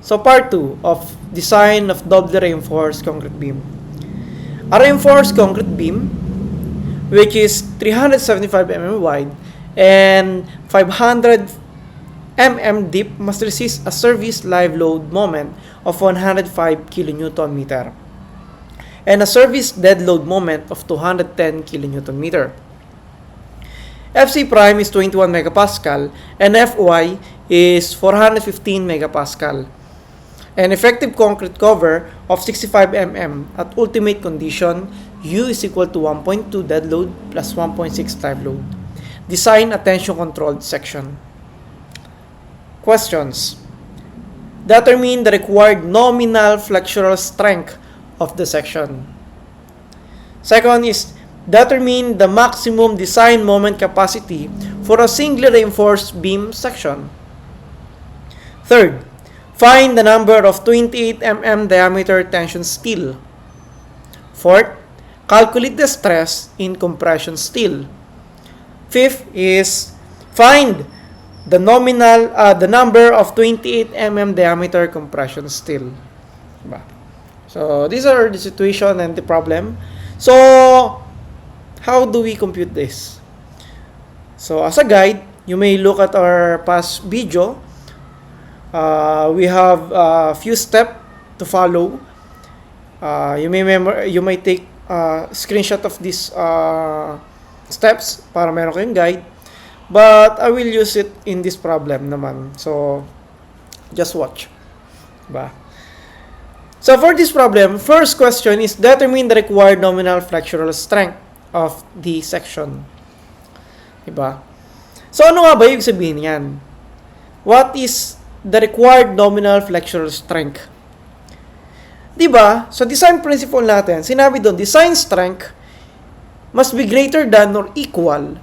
So part 2 of design of doubly reinforced concrete beam. A reinforced concrete beam, which is 375 mm wide and 500 mm deep, must resist a service live load moment of 105 kN and a service dead load moment of 210 kN. FC prime is 21 megapascal and Fy is 415 megapascal. An effective concrete cover of 65 mm at ultimate condition, U is equal to 1.2 dead load plus 1.6 live load. Design a tension controlled section. Questions. Determine the required nominal flexural strength of the section. Second is determine the maximum design moment capacity for a singly reinforced beam section. Third, find the number of 28 mm diameter tension steel. Fourth, calculate the stress in compression steel. Fifth is find the number of 28 mm diameter compression steel. So these are the situation and the problem. So how do we compute this? So as a guide, you may look at our past video. We have a few steps to follow. You may take a screenshot of these steps para meron kayong guide. But I will use it in this problem naman. So just watch. Diba? So for this problem, first question is determine the required nominal flexural strength of the section. Diba? So ano nga ba yung sabihin niyan? What is the required nominal flexural strength? Diba? So design principle natin, sinabi doon, design strength must be greater than or equal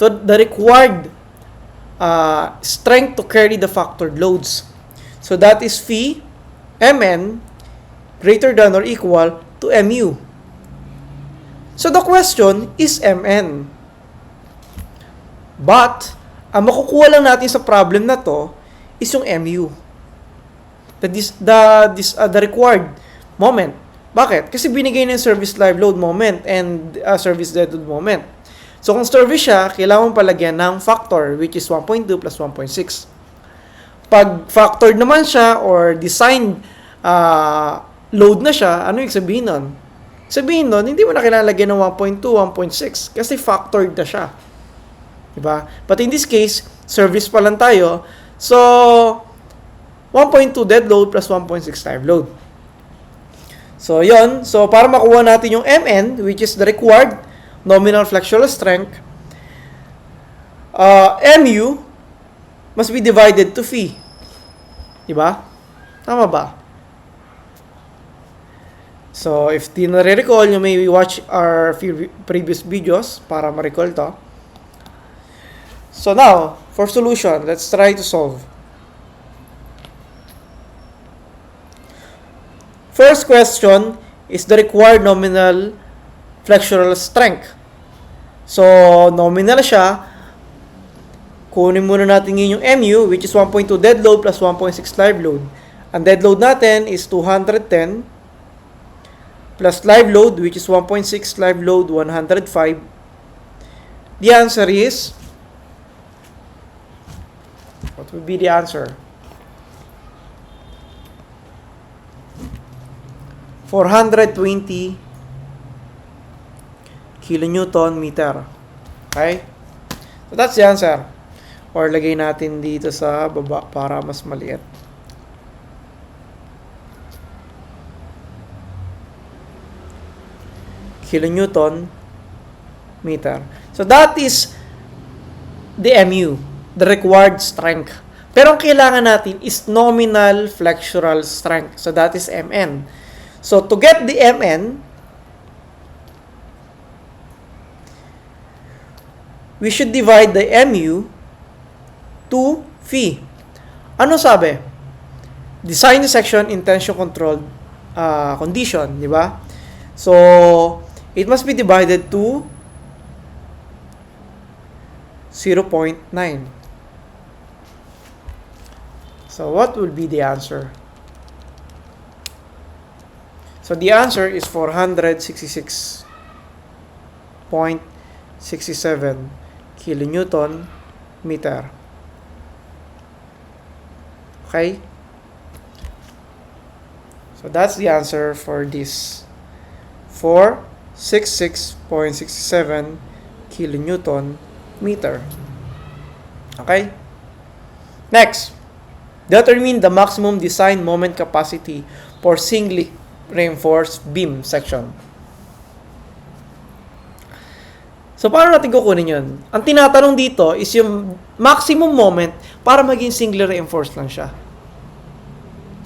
to the required strength to carry the factored loads. So that is phi mn greater than or equal to mu. So the question is mn. But ang makukuha lang natin sa problem na to is yung mu. The required moment. Bakit? Kasi binigay na yung service live load moment and service dead load moment. So kung service siya, kailangan palagyan ng factor which is 1.2 plus 1.6. Pag factored naman siya or designed load na siya, ano yung sabihin nun? Sabihin nun, hindi mo na kailangan lagyan ng 1.2, 1.6 kasi factored na siya. Diba? But in this case, service pa lang tayo. So, 1.2 dead load plus 1.6 live load. So, yon. So, para makuha natin yung Mn, which is the required nominal flexural strength, Mu must be divided to phi. Diba? Tama ba? So, if di nare-recall, you may watch our previous videos para ma-recall to. So, now, for solution, let's try to solve. First question is the required nominal flexural strength. So, nominal siya. Kunin muna natin yung Mu, which is 1.2 dead load plus 1.6 live load. Ang dead load natin is 210 plus live load, which is 1.6 live load, 105. The answer is, what would be the answer? 420 kilonewton meter. Okay? So that's the answer. Or lagay natin dito sa baba para mas maliit. Kilonewton meter. So that is the Mu, the required strength. Pero ang kailangan natin is nominal flexural strength. So that is Mn. So to get the Mn, we should divide the Mu to phi. Ano sabi? Design the section in tension controlled condition, di ba? So it must be divided to 0.9. So what will be the answer? So the answer is 466.67 kilonewton meter. Okay? So that's the answer for this. 466.67 kilonewton meter. Okay? Next, determine the maximum design moment capacity for singly reinforced beam section. So, paano natin kukunin yun? Ang tinatanong dito is yung maximum moment para maging singly reinforced lang siya.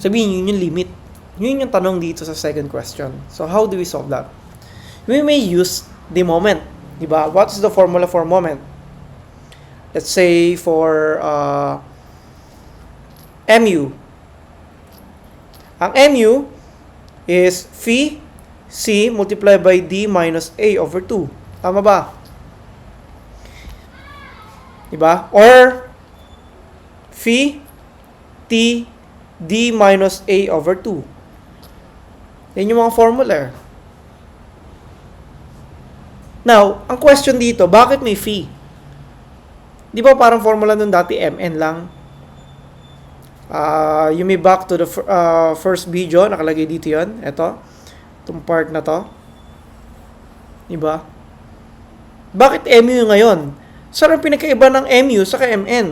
Sabihin yun yung limit. Yun yung tanong dito sa second question. So, how do we solve that? We may use the moment. Diba? What is the formula for moment? Let's say for MU. Ang MU is phi C multiplied by D minus A over 2. Tama ba? Diba? Or phi T D minus A over 2. Yan yung mga formula. Now, ang question dito, bakit may phi? Di ba parang formula nun dati MN lang? You may back to the first video, nakalagay dito yon. Ito, itong part na to. Diba? Bakit MU ngayon? Saan ang pinakaiba ng MU sa MN?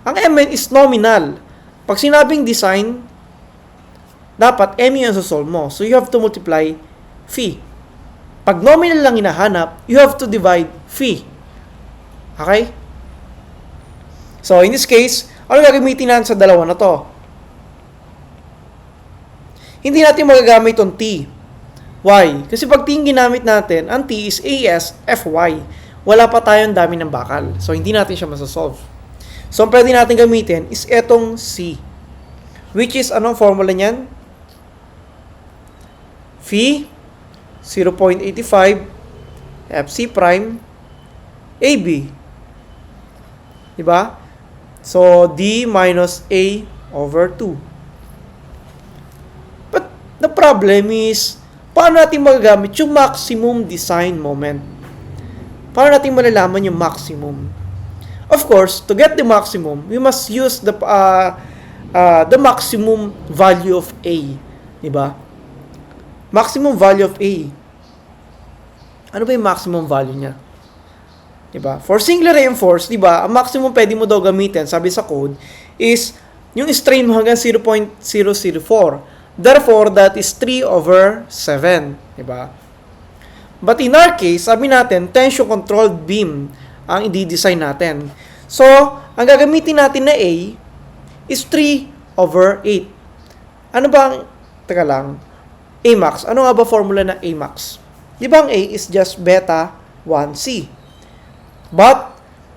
Ang MN is nominal. Pag sinabing design, dapat MU ang solve mo. So you have to multiply phi. Pag nominal lang hinahanap, you have to divide phi. Okay? So in this case, ano gagamitin natin sa dalawa na to? Hindi natin magagamit itong T. Why? Kasi pag T yung ginamit natin, ang T is AS FY. Wala pa tayong dami ng bakal. So, hindi natin siya masasolve. So, ang pwede natin gamitin is etong C. Which is, anong formula niyan? Phi 0.85 FC prime AB. Diba? So, D minus A over 2. But, the problem is, paano natin magagamit yung maximum design moment? Paano natin malalaman yung maximum? Of course, to get the maximum, we must use the maximum value of A. Diba? Maximum value of A. Ano ba yung maximum value niya? Diba? For singly reinforced, diba, ang maximum pwede mo daw gamitin, sabi sa code, is yung strain mo hanggang 0.004. Therefore, that is 3 over 7. Diba? But in our case, sabi natin, tension-controlled beam ang i-design natin. So, ang gagamitin natin na A is 3 over 8. Ano ba ang, teka lang, A max? Ano nga ba formula ng A max? Di ba ang A is just beta 1C? But,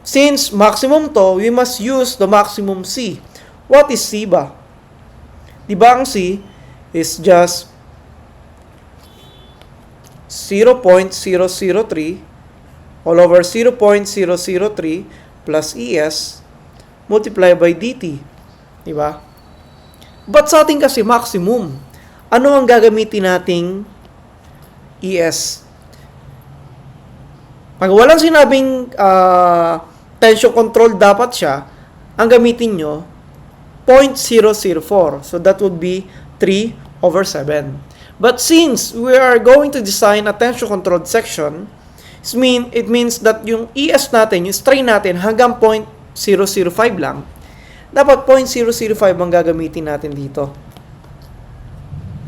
since maximum to, we must use the maximum C. What is C ba? Di ba ang C is just 0.003 all over 0.003 plus ES multiplied by DT. Di ba? But sa ating kasi maximum, ano ang gagamitin nating ES? Pag walang sinabing tension control dapat siya, ang gamitin nyo, 0.004. So that would be 3 over 7. But since we are going to design a tension controlled section, it means that yung ES natin, yung strain natin hanggang 0.005 lang, dapat 0.005 ang gagamitin natin dito.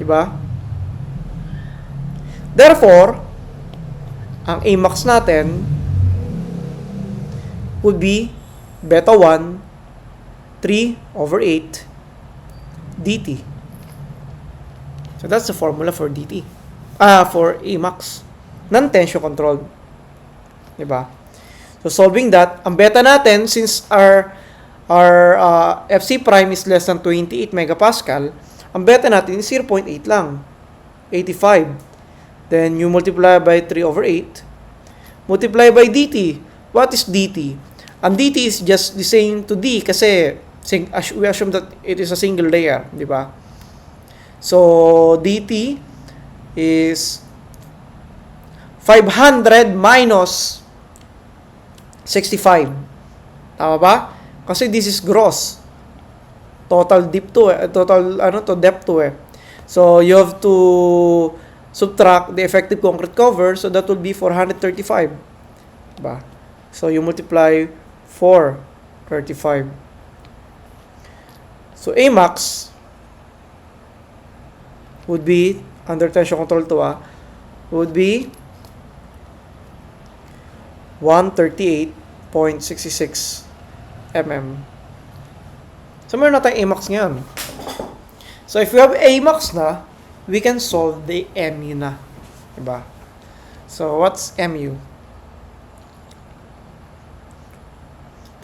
Diba? Therefore, ang Amax natin would be beta 1, 3 over 8 dt. So that's the formula for dt. For Amax. Non-tension controlled. Diba? So solving that, ang beta natin, since our FC prime is less than 28 megapascal, ang beta natin is 0.8 lang. 85. Then you multiply by 3 over 8. Multiply by dt. What is dt? Ang dt is just the same to d kasi We assume that it is a single layer, di ba? So, dt is 500 minus 65. Tama ba? Kasi this is gross. Total depth to depth to eh. So, you have to subtract the effective concrete cover, so that will be 435. Diba? So, you multiply 435. So, A max would be, under tension control to would be 138.66 mm. So, meron na tayong A max ngayon. So, if we have A max na, we can solve the MU na. Diba? So, what's MU?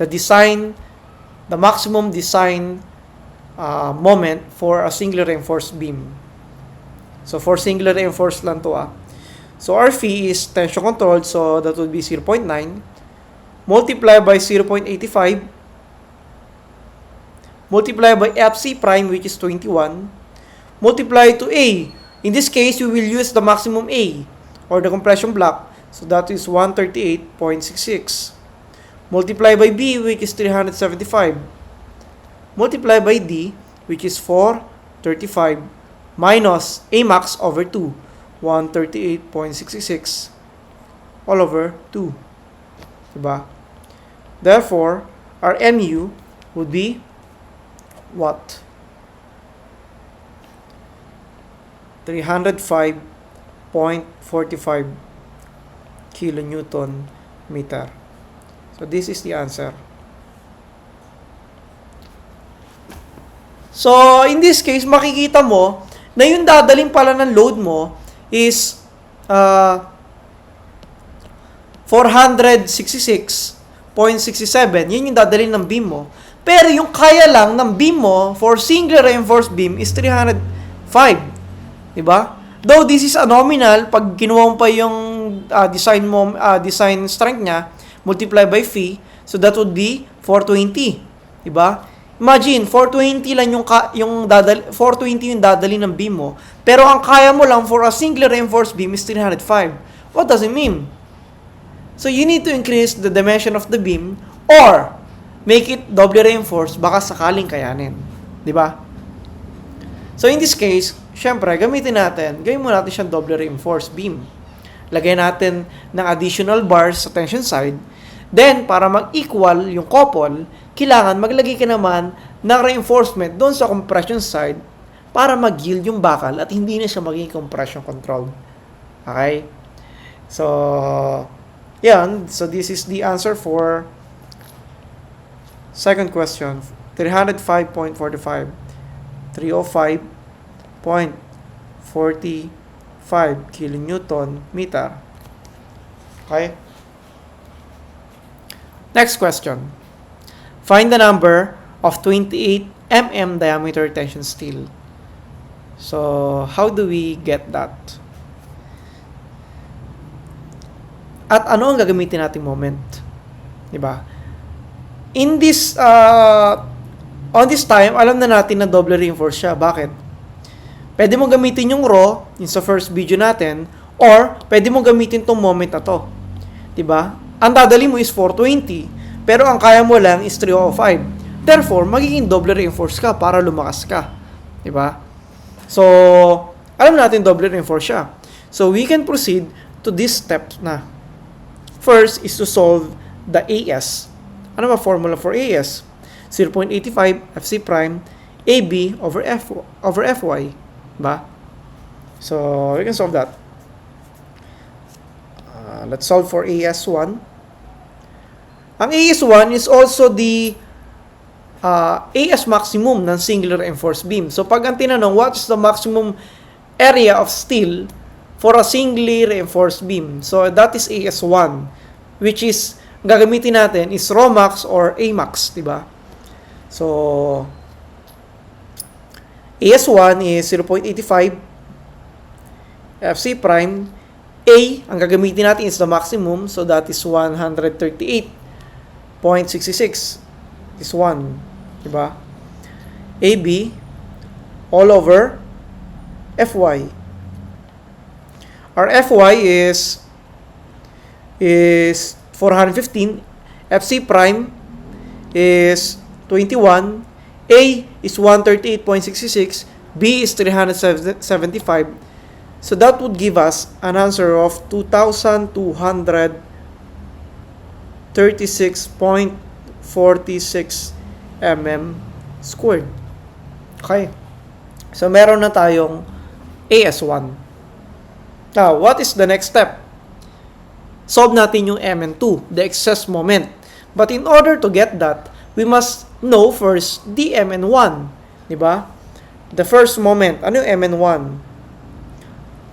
The maximum design moment for a singular reinforced beam. So, for singular reinforced lang to So, our phi is tension controlled, so that would be 0.9. Multiply by 0.85. Multiply by FC prime, which is 21. Multiply to A. In this case, we will use the maximum A, or the compression block. So, that is 138.66. Multiply by B, which is 375. Multiply by D, which is 435. Minus A max over 2. 138.66 all over 2. Diba? Therefore, our MU would be what? 305.45 kilonewton meter. So, this is the answer. So, in this case, makikita mo na yung dadaling pala ng load mo is 466.67. Yun yung dadalhin ng beam mo. Pero yung kaya lang ng beam mo for single reinforced beam is 305. Diba? Though this is a nominal, pag kinuha mo pa yung design strength niya, multiply by phi, so that would be 420. Diba? Imagine, 420 lang yung 420 yung dadali ng beam mo. Pero ang kaya mo lang for a single reinforced beam is 305. What does it mean? So, you need to increase the dimension of the beam or make it doubly reinforced baka sakaling kayanin. Di ba? So, in this case, syempre, gawin mo natin siyang doubly reinforced beam. Lagay natin ng additional bars sa tension side. Then, para mag-equal yung couple, kailangan maglagay ka naman ng reinforcement doon sa compression side para mag-yield yung bakal at hindi na siya maging compression controlled. Okay? So, yan. So, this is the answer for second question. 305.45. 305.45 kilonewton meter. Okay? Next question. Find the number of 28 mm diameter tension steel. So, how do we get that? At ano ang gagamitin nating moment? Diba? In this, on this time, alam na natin na double reinforced siya. Bakit? Pwede mo gamitin yung raw, yung sa first video natin, or pwede mo gamitin tong moment na to. Diba? Ang dadali mo is 420. Pero ang kaya mo lang is 305. Therefore, magiging double reinforced ka para lumakas ka. Diba? So, alam natin double reinforced siya. So, we can proceed to this step na. First is to solve the AS. Ano ba formula for AS? 0.85 FC prime AB over FY. Diba? So, we can solve that. Let's solve for AS1. Ang AS1 is also the AS maximum ng singular reinforced beam. So, pag ang tinanong, what is the maximum area of steel for a singly reinforced beam? So, that is AS1, which is, gagamitin natin is raw max or A max, diba? So, AS1 is 0.85 FC prime. A, ang gagamitin natin is the maximum, so that is 138.66. This one. Diba? AB all over FY. Our FY is 415. FC prime is 21. A is 138.66. B is 375. So that would give us an answer of 2,236.46 mm squared. Okay. So meron na tayong AS1. Now, what is the next step? Solve natin yung Mn2, the excess moment. But in order to get that, we must know first the Mn1. Diba? The first moment. Ano yung Mn1?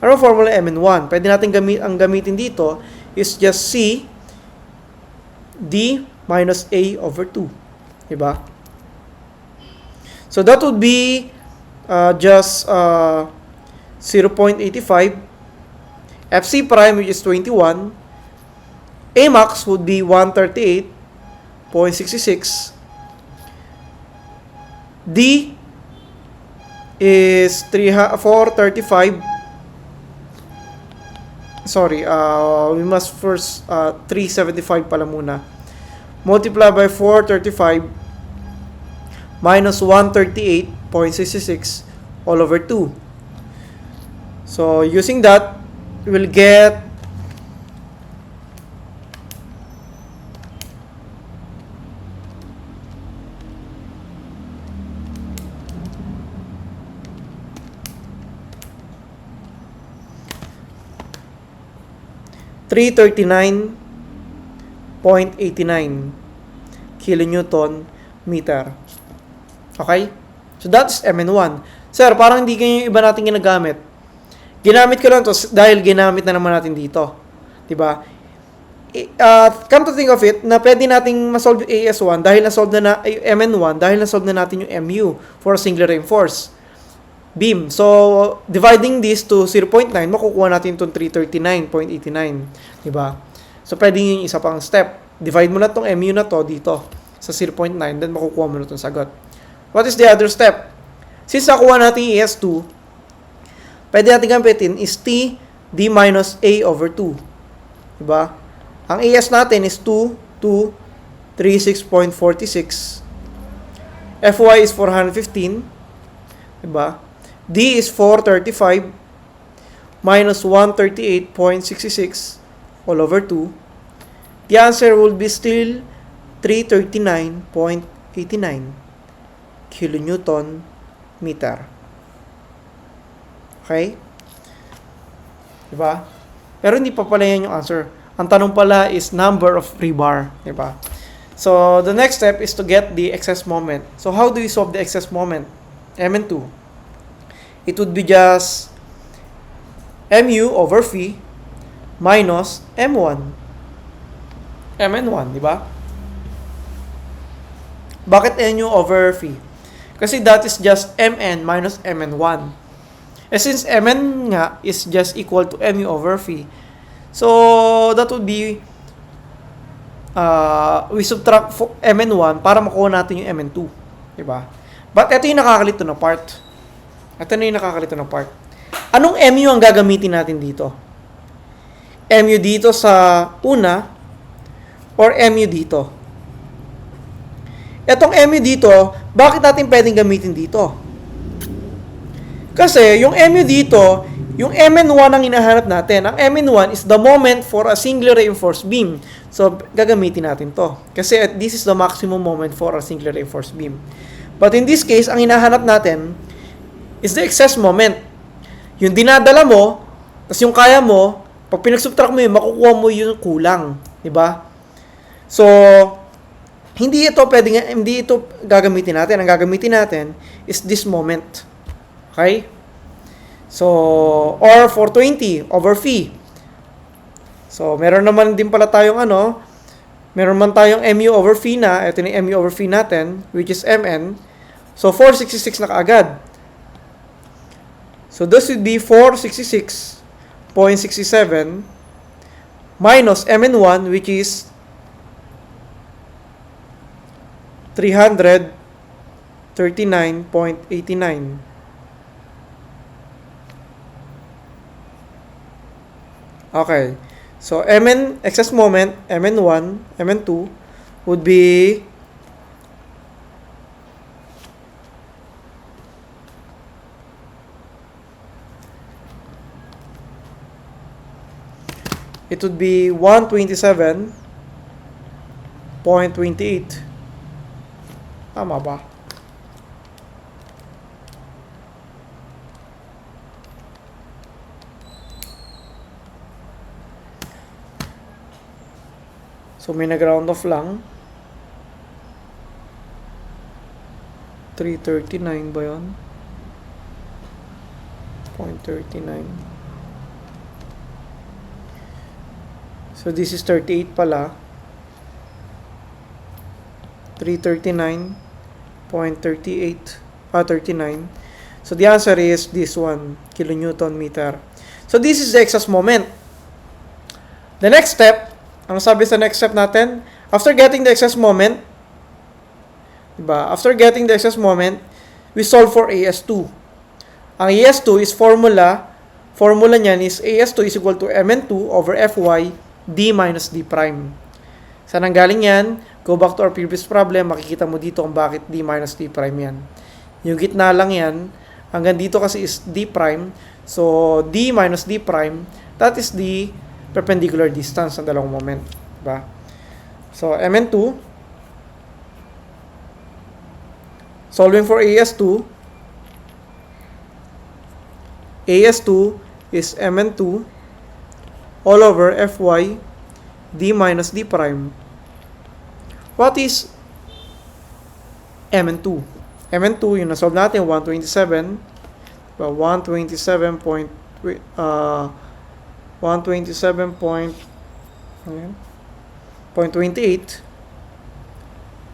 Ano formula Mn1? Pwede natin ang gamitin dito is just C D minus A over 2. Diba? So that would be just 0.85. FC prime, which is 21. A max would be 138.66. D is 435. Sorry, we must first 375 pala muna. Multiply by 435 minus 138.66 all over 2. So using that, we'll get 339.89 kilonewton meter. Okay? So that's Mn1. Sir, parang hindi ganyan yung iba natin ginagamit. Ginamit ko lang to dahil ginamit na naman natin dito. Diba? Come to think of it, na pwede nating masolve yung AS1 dahil na-solve na yung Mn1 dahil na-solve na natin yung MU for a single reinforced beam. So, dividing this to 0.9, makukuha natin itong 339.89. Diba? So, pwede yung isa pang step. Divide mo na itong MU na to dito sa 0.9, then makukuha mo na itong sagot. What is the other step? Since nakuha natin yung AS2, pwede natin gamitin is T D minus A over 2. Diba? Ang AS natin is 2,236.46. FY is 415. Diba? D is 435 minus 138.66 all over 2. The answer will be still 339.89 kilonewton meter. Okay? Diba? Pero hindi pa pala yan yung answer. Ang tanong pala is number of rebar. Diba? So, the next step is to get the excess moment. So, how do we solve the excess moment? Mn2. It would be just mu over phi minus m1. Mn1, di ba? Bakit nu over phi? Kasi that is just mn minus mn1. Since mn nga is just equal to mu over phi, so that would be we subtract mn1 para makuha natin yung mn2. Di ba? But ito yung nakakalito na part. Anong mu ang gagamitin natin dito? Mu dito sa una or mu dito? Etong mu dito, bakit natin pwedeng gamitin dito? Kasi yung mu dito, yung Mn1 ang hinahanap natin. Ang Mn1 is the moment for a singular reinforced beam. So, gagamitin natin to. Kasi this is the maximum moment for a singular reinforced beam. But in this case, ang hinahanap natin is the excess moment. Yung dinadala mo, tapos yung kaya mo, pag pinag-subtract mo yun, makukuha mo yung kulang. Diba? So, hindi ito gagamitin natin. Ang gagamitin natin is this moment. Okay? So, or 420 over phi. So, meron naman din pala tayong meron man tayong mu over phi na. Ito yung mu over phi natin, which is mn. So, 466 na kaagad. So, this would be 466.67 minus mn1, which is 375.66. 39.89. Okay. So, Mn, excess moment, Mn1, Mn2 would be it would be 127.28. Tama ba? So, may nag-round off lang. 339 ba yun? 0.39. So, this is 38 pala. 339.38. 39. So, the answer is this one, kilonewton meter. So, this is the excess moment. The next step, ang sabi sa next step natin, after getting the excess moment, diba? After getting the excess moment, we solve for AS2. Ang AS2 is formula niyan is AS2 is equal to Mn2 over Fy d minus d prime. Saan ang galing yan? Go back to our previous problem, makikita mo dito kung bakit d minus d prime yan. Yung gitna lang yan, hanggang dito kasi is d prime, so d minus d prime, that is the perpendicular distance ng dalawang moment. Diba? So, Mn2, solving for AS2 is Mn2 all over Fy d minus d prime. What is Mn2? Mn2, yung nasolve natin, 127, 127.28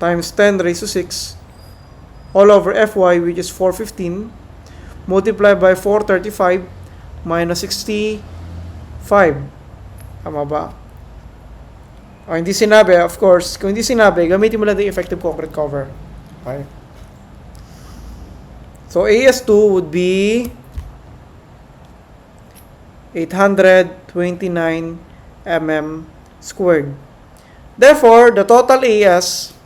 times 10 raised to 6 all over Fy, which is 415, multiplied by 435 minus 65. Tama ba? O, hindi sinabi, of course. Kung hindi sinabi, gamitin mo lang the effective concrete cover. Okay? So, AS2 would be 829 mm squared. Therefore, the total AS,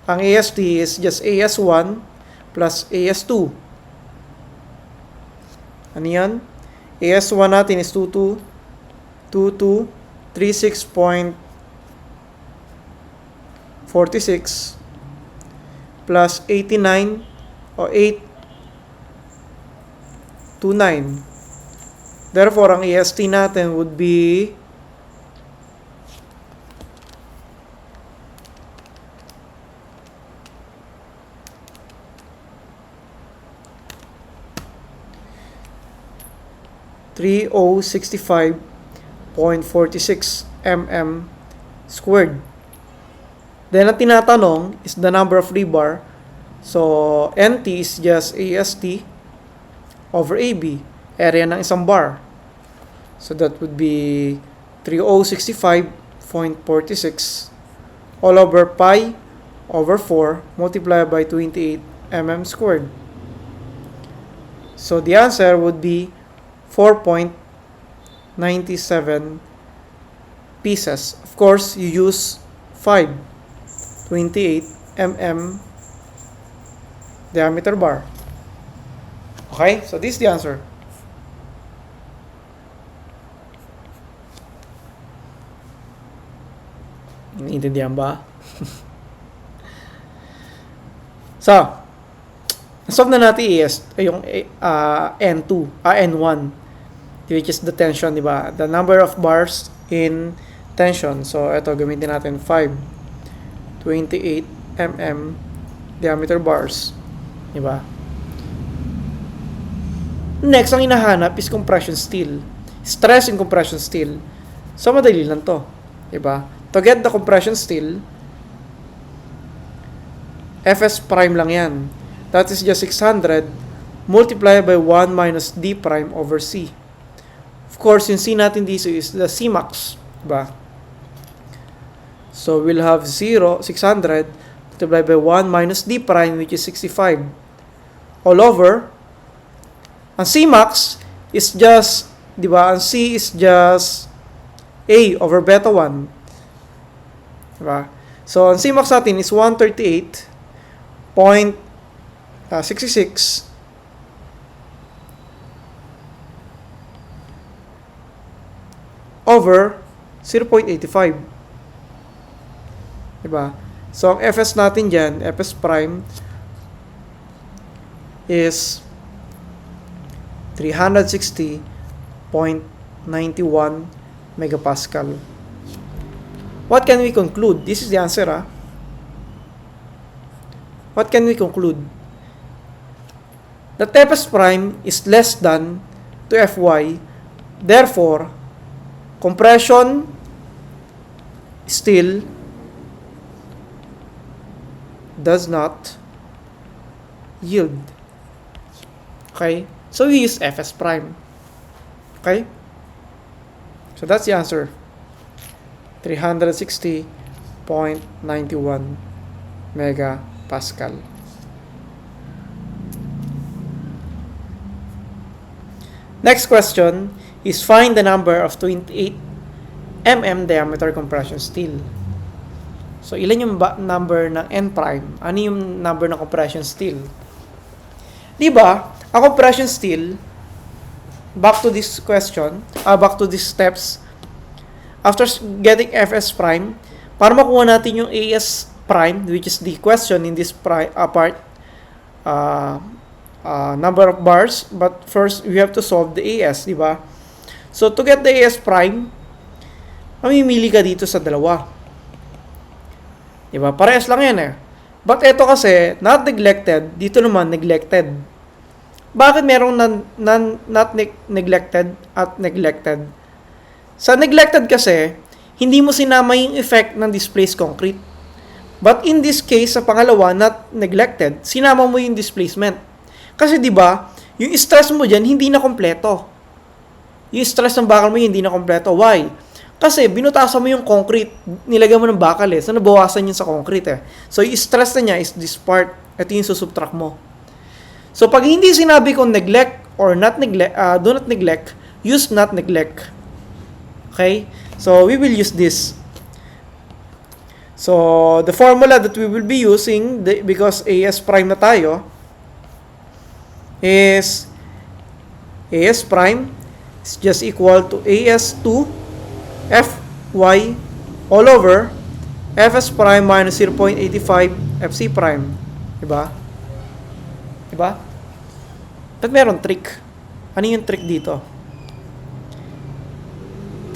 ang AST is just AS1 plus AS2. Ano yan? AS1 natin is 2236.46 plus 89 o 829. Therefore, ang AST natin would be 3065.46 mm squared. Then, ang tinatanong is the number of rebar. So, NT is just AST over AB, area ng isang bar. So, that would be 3065.46 all over pi over 4 multiplied by 28 mm squared. So, the answer would be 4.97 pieces. Of course, you use 28 mm diameter bar. Okay? So, this is the answer. Naintindihan ba? So, nasolve na natin yung N2, N1. Which is the tension, di ba? The number of bars in tension. So, ito, gamitin natin 28 mm diameter bars. Di ba? Next, ang hinahanap is compression steel. Stress in compression steel. So, madali lang to. Di ba? To get the compression steel, Fs prime lang yan. That is just 600 multiplied by 1 minus d prime over c. Of course, yung C natin dito is the Cmax, diba? So we'll have 600 multiplied by 1 minus d prime, which is 65 all over. Ang C max is just, di ba? Ang C is just A over beta 1. Diba? So, ang C max natin is 138.66 over 0.85. Diba? So, ang Fs natin dyan, Fs prime, is 360.91 megapascal. What can we conclude? This is the answer, ah. What can we conclude? That Fs prime is less than to Fy, therefore, compression still does not yield. Okay? So we use Fs prime. Okay? So that's the answer. 360.91 megapascal. Next question is find the number of 28 mm diameter compression steel. So, ilan yung number ng N prime? Ano yung number ng compression steel? Diba, ang compression steel, back to this question, back to these steps, after getting Fs prime, para makuha natin yung As prime, which is the question in this part, number of bars, but first, we have to solve the As, diba? So, to get the As prime, mamimili ka dito sa dalawa. Diba? Parehas lang yan eh. But ito kasi, not neglected, dito naman neglected. Bakit merong not neglected at neglected? Sa neglected kasi, hindi mo sinama yung effect ng displaced concrete. But in this case, sa pangalawa, not neglected, sinama mo yung displacement. Kasi diba, yung stress mo dyan, hindi na kompleto. Yung stress ng bakal mo, hindi na kompleto. Why? Kasi binutasan mo yung concrete, nilagay mo ng bakal eh. So, nabawasan yun sa concrete eh. So, yung stress na niya is this part. Ito yung susubtract mo. So, pag hindi sinabi kong neglect or not neglect, do not neglect, use not neglect. Okay? So, we will use this. So, the formula that we will be using, because As prime na tayo, is As prime is just equal to As2 Fy all over Fs prime minus 0.85 Fc prime. Diba? Diba? But meron trick. Ano yung trick dito?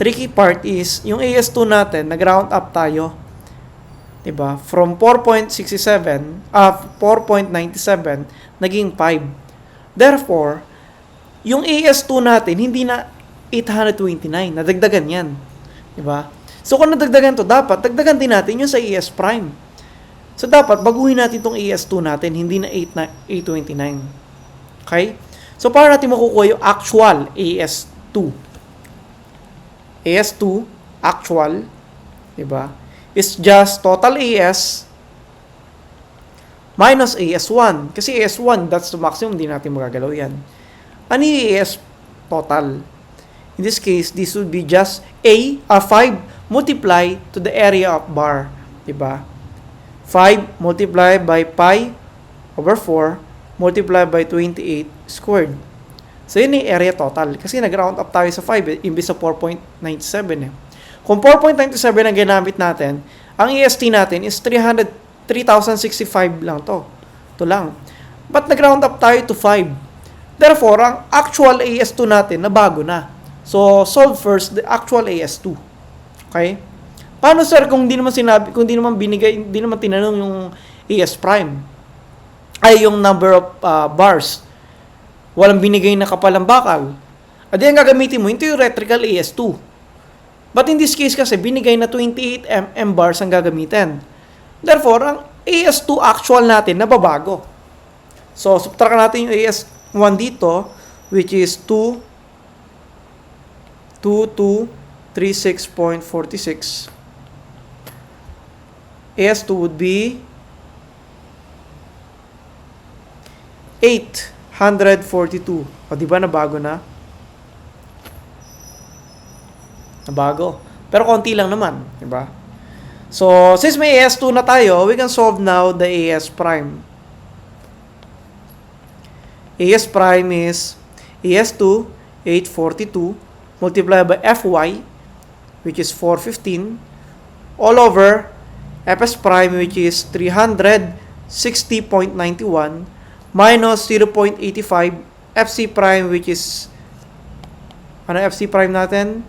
Tricky part is, yung As2 natin, nag-round up tayo. Diba? From 4.67, 4.97, naging 5. Therefore, yung As2 natin, hindi na 829. Nadagdagan yan. Diba? So, kung nadagdagan to, dapat dagdagan din natin yung sa As prime. So, dapat baguhin natin itong As2 natin, hindi na 829. Okay? So, para natin makukuha yung actual As2. As2, actual, diba? Is just total As minus As1. Kasi As1, that's the maximum, hindi natin magagalaw yan. Ano yung As total? In this case, this would be just 5 multiplied to the area of bar. Diba? 5 multiplied by pi over 4 multiplied by 28 squared. So, yun yung area total. Kasi nag-round up tayo sa 5 imbis sa 4.97 eh. Kung 4.97 ang ginamit natin, ang EST natin is 3,065 lang to. Ito lang. But nag-round up tayo to 5. Therefore, ang actual AS2 natin na bago na. So, solve first the actual AS2. Okay? Paano sir kung di naman sinabi, kung di naman binigay, di naman tinanong yung AS prime? Ay, yung number of bars. Walang binigay na kapalang bakal. At yan gagamitin mo, yung theoretical AS2. But in this case kasi, binigay na 28 mm bars ang gagamitin. Therefore, ang AS2 actual natin nababago. So, subtract natin yung AS1 dito, which is 2236.46 AS2 would be 842. O, di ba nabago na? Nabago. Pero konti lang naman, di ba? So, since may AS2 na tayo, we can solve now the AS prime. AS prime is AS2, 842, multiplied by Fy, which is 415, all over Fs prime, which is 360.91, minus 0.85, Fc prime, which is, ano Fc prime natin?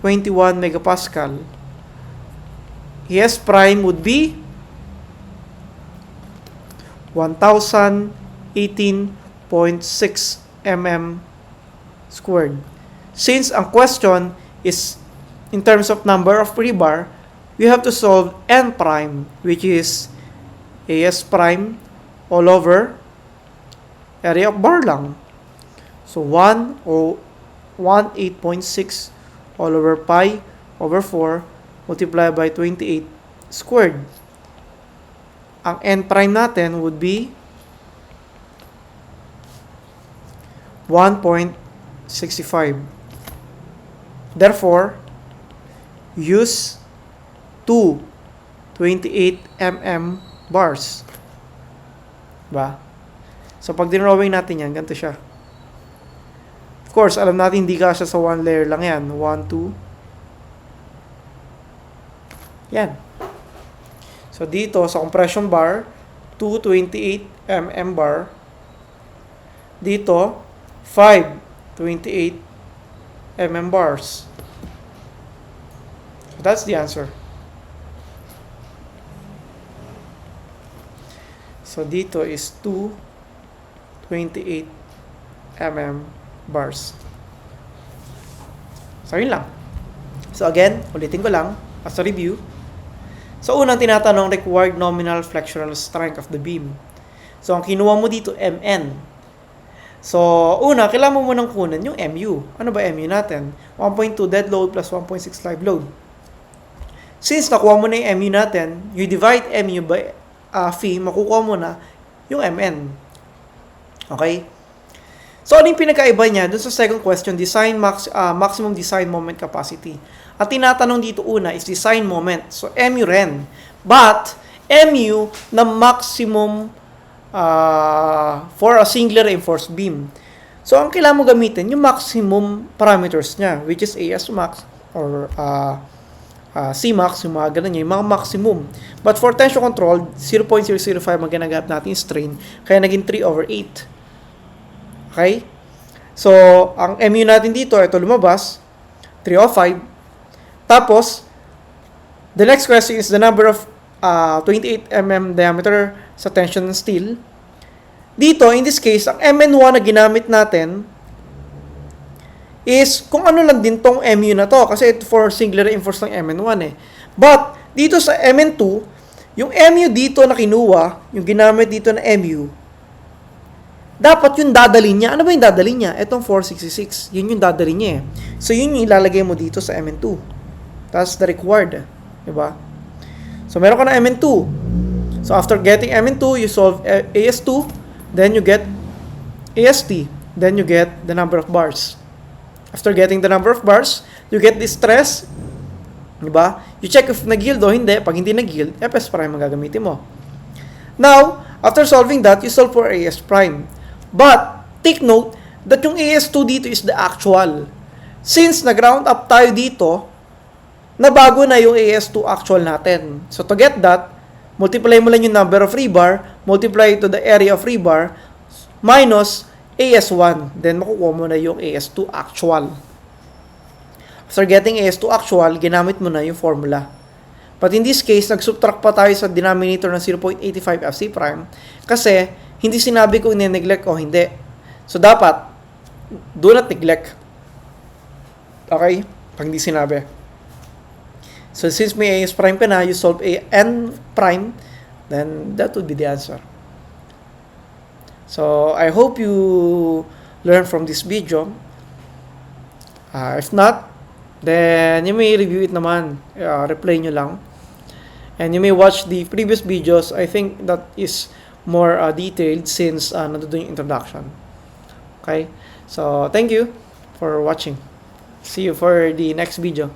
21 megapascal. AS prime would be 1018.6 mm squared. Since ang question is in terms of number of rebar, we have to solve n prime, which is AS prime all over area of bar lang. So 1 or 18.6 all over pi over 4 multiplied by 28 squared. Ang n prime natin would be 1.65. Therefore, use 2 28 mm bars. Ba? So, pag dinrawing natin yan, ganito siya. Of course, alam natin hindi kasya sa one layer lang yan. 1, 2. Yan. So, dito sa compression bar, 228 mm bar. Dito, 528 mm bars. So, that's the answer. So, dito is 228 mm bars. So, yun lang. So, again, ulitin ko lang as a review. So, unang tinatanong, required nominal flexural strength of the beam. So, ang kinuha mo dito, Mn. So, una, kailangan mo munang kunin yung MU. Ano ba MU natin? 1.2 dead load plus 1.6 live load. Since nakuha mo na yung MU natin, you divide MU by phi, makukuha mo na yung Mn. Okay? So, ano yung pinagkaiba niya dun sa second question, maximum design moment capacity? At tinatanong dito una is design moment. So, MU rin. But, MU na maximum for a singular reinforced beam. So, ang kailangan mo gamitin, yung maximum parameters niya, which is AS max or C-max, yung mga ganun niya, yung mga maximum. But for tension control, 0.005 ang ginagamit natin yung strain, kaya naging 3/8. Okay? So, ang MU natin dito, ito lumabas, 305. Tapos, the next question is the number of 28 mm diameter sa tension steel. Dito, in this case, ang MN1 na ginamit natin is kung ano lang din tong MU na to. Kasi ito for singular reinforced ng MN1 eh. But, dito sa MN2, yung MU dito na kinuha, yung ginamit dito na MU, dapat yung dadalhin niya. Ano ba yung dadalhin niya? Itong 466. Yun yung dadalhin niya eh. So, yun yung ilalagay mo dito sa MN2. That's the required. Diba? So, meron ka na MN2. So, after getting MN2, you solve AS2. Then, you get AST. Then, you get the number of bars. After getting the number of bars, you get the stress. Diba? You check if nag-yield o hindi. Pag hindi nag-yield, Fs prime ang gagamitin mo. Now, after solving that, you solve for AS prime. But, take note that yung AS2 dito is the actual. Since nag-round up tayo dito, nabago na yung AS2 actual natin. So, to get that, multiply mo lang yung number of rebar, multiply to the area of rebar, minus AS1. Then, makukuha mo na yung AS2 actual. After getting AS2 actual, ginamit mo na yung formula. But in this case, nag-subtract pa tayo sa denominator ng 0.85 Fc prime kasi hindi sinabi kung i-neglect o hindi. So, dapat, do not neglect. Okay? Pag hindi sinabi. So, since may AS prime ka na, you solve N prime, then that would be the answer. So, I hope you learn from this video. If not, then you may review it naman. Replay nyo lang. And you may watch the previous videos. I think that is more detailed since nandun yung introduction. Okay? So, thank you for watching. See you for the next video.